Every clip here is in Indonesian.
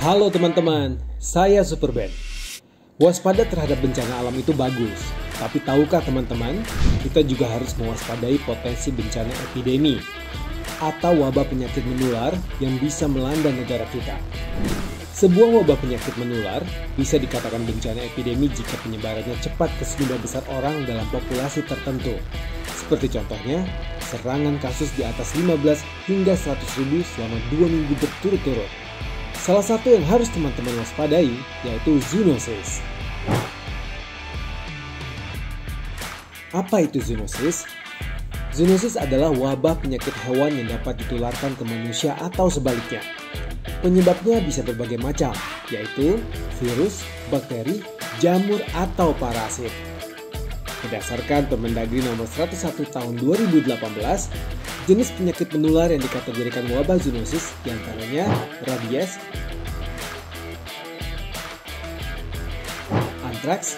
Halo teman-teman, saya Superbad. Waspada terhadap bencana alam itu bagus, tapi tahukah teman-teman, kita juga harus mewaspadai potensi bencana epidemi atau wabah penyakit menular yang bisa melanda negara kita. Sebuah wabah penyakit menular bisa dikatakan bencana epidemi jika penyebarannya cepat ke sejumlah besar orang dalam populasi tertentu. Seperti contohnya, serangan kasus di atas 15 hingga 100 ribu selama 2 minggu berturut-turut. Salah satu yang harus teman-teman waspadai yaitu zoonosis. Apa itu zoonosis? Zoonosis adalah wabah penyakit hewan yang dapat ditularkan ke manusia atau sebaliknya. Penyebabnya bisa berbagai macam, yaitu virus, bakteri, jamur, atau parasit. Berdasarkan Permendagri nomor 101 tahun 2018, jenis penyakit menular yang dikategorikan wabah zoonosis diantaranya rabies, antraks,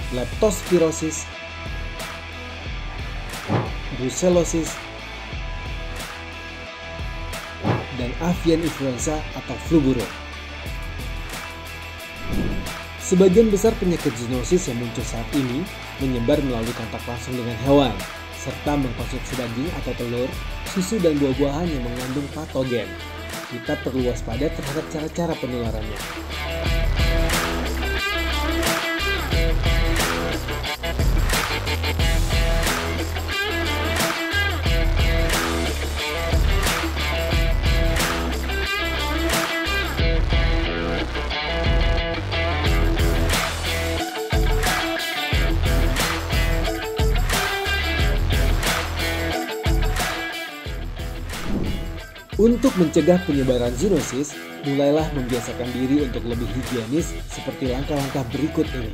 leptospirosis, brucellosis, dan avian influenza atau flu burung. Sebagian besar penyakit zoonosis yang muncul saat ini menyebar melalui kontak langsung dengan hewan, serta mengkonsumsi daging atau telur, susu dan buah-buahan yang mengandung patogen. Kita perlu waspada terhadap cara-cara penularannya. Untuk mencegah penyebaran zoonosis, mulailah membiasakan diri untuk lebih higienis seperti langkah-langkah berikut ini.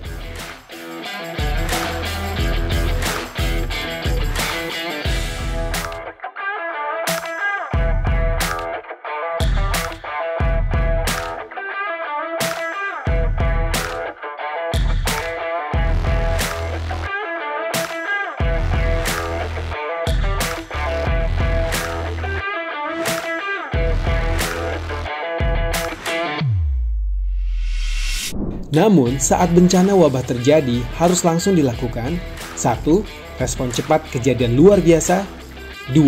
Namun, saat bencana wabah terjadi, harus langsung dilakukan 1. Respon cepat kejadian luar biasa. 2.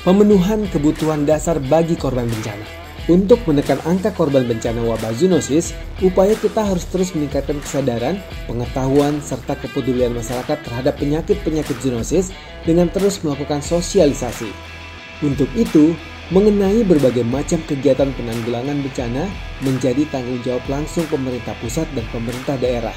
Pemenuhan kebutuhan dasar bagi korban bencana. Untuk menekan angka korban bencana wabah zoonosis, upaya kita harus terus meningkatkan kesadaran, pengetahuan, serta kepedulian masyarakat terhadap penyakit-penyakit zoonosis dengan terus melakukan sosialisasi. Untuk itu, mengenai berbagai macam kegiatan penanggulangan bencana menjadi tanggung jawab langsung pemerintah pusat dan pemerintah daerah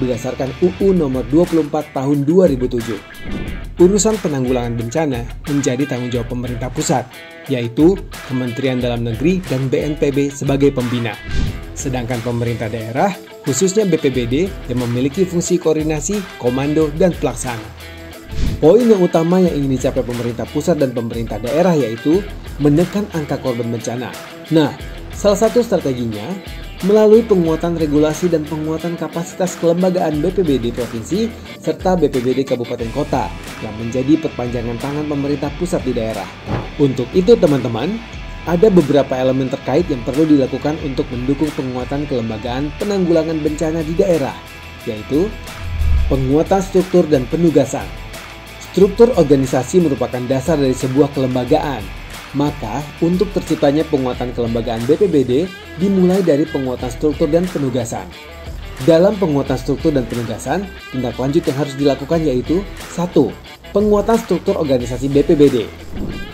berdasarkan UU nomor 24 tahun 2007. Urusan penanggulangan bencana menjadi tanggung jawab pemerintah pusat, yaitu Kementerian Dalam Negeri dan BNPB sebagai pembina. Sedangkan pemerintah daerah, khususnya BPBD yang memiliki fungsi koordinasi, komando, dan pelaksana. Poin yang utama yang ingin dicapai pemerintah pusat dan pemerintah daerah yaitu menekan angka korban bencana. Nah, salah satu strateginya melalui penguatan regulasi dan penguatan kapasitas kelembagaan BPBD Provinsi serta BPBD Kabupaten Kota yang menjadi perpanjangan tangan pemerintah pusat di daerah. Untuk itu teman-teman, ada beberapa elemen terkait yang perlu dilakukan untuk mendukung penguatan kelembagaan penanggulangan bencana di daerah, yaitu penguatan struktur dan penugasan. Struktur organisasi merupakan dasar dari sebuah kelembagaan. Maka, untuk terciptanya penguatan kelembagaan BPBD dimulai dari penguatan struktur dan penugasan. Dalam penguatan struktur dan penugasan, tindak lanjut yang harus dilakukan yaitu 1. Penguatan struktur organisasi BPBD.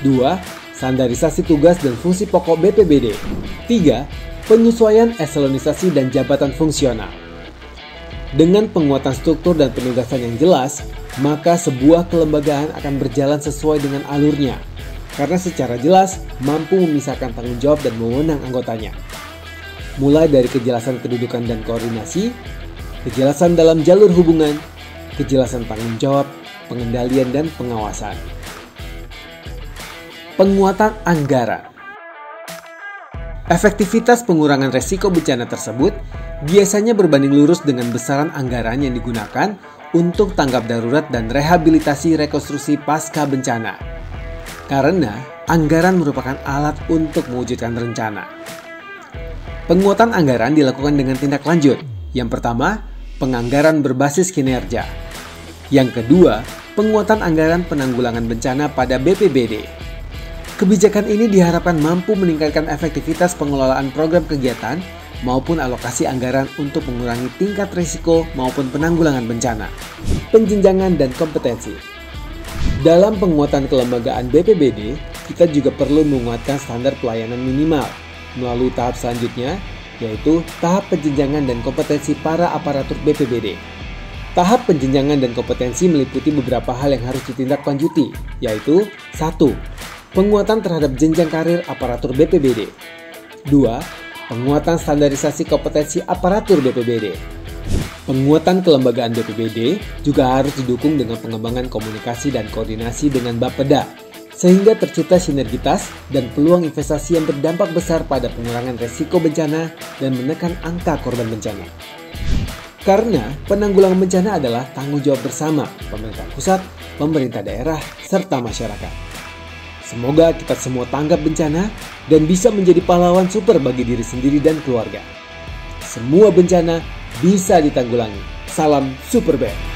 2. Standarisasi tugas dan fungsi pokok BPBD. 3. Penyesuaian eselonisasi dan jabatan fungsional. Dengan penguatan struktur dan penugasan yang jelas, maka sebuah kelembagaan akan berjalan sesuai dengan alurnya, karena secara jelas mampu memisahkan tanggung jawab dan wewenang anggotanya. Mulai dari kejelasan kedudukan dan koordinasi, kejelasan dalam jalur hubungan, kejelasan tanggung jawab, pengendalian dan pengawasan. Penguatan anggaran. Efektivitas pengurangan resiko bencana tersebut biasanya berbanding lurus dengan besaran anggaran yang digunakan untuk tanggap darurat dan rehabilitasi rekonstruksi pasca bencana. Karena Anggaran merupakan alat untuk mewujudkan rencana. Penguatan anggaran dilakukan dengan tindak lanjut. Yang pertama, penganggaran berbasis kinerja. Yang kedua, penguatan anggaran penanggulangan bencana pada BPBD. Kebijakan ini diharapkan mampu meningkatkan efektivitas pengelolaan program kegiatan maupun alokasi anggaran untuk mengurangi tingkat risiko maupun penanggulangan bencana. Penjenjangan dan kompetensi. Dalam penguatan kelembagaan BPBD, kita juga perlu menguatkan standar pelayanan minimal melalui tahap selanjutnya, yaitu tahap penjenjangan dan kompetensi para aparatur BPBD. Tahap penjenjangan dan kompetensi meliputi beberapa hal yang harus ditindaklanjuti, yaitu 1. Penguatan terhadap jenjang karir aparatur BPBD. 2. Penguatan standarisasi kompetensi aparatur BPBD. Penguatan kelembagaan BPBD juga harus didukung dengan pengembangan komunikasi dan koordinasi dengan Bapeda, sehingga tercipta sinergitas dan peluang investasi yang berdampak besar pada pengurangan resiko bencana dan menekan angka korban bencana. Karena penanggulangan bencana adalah tanggung jawab bersama pemerintah pusat, pemerintah daerah, serta masyarakat. Semoga kita semua tanggap bencana dan bisa menjadi pahlawan super bagi diri sendiri dan keluarga. Semua bencana bisa ditanggulangi. Salam Super Bear.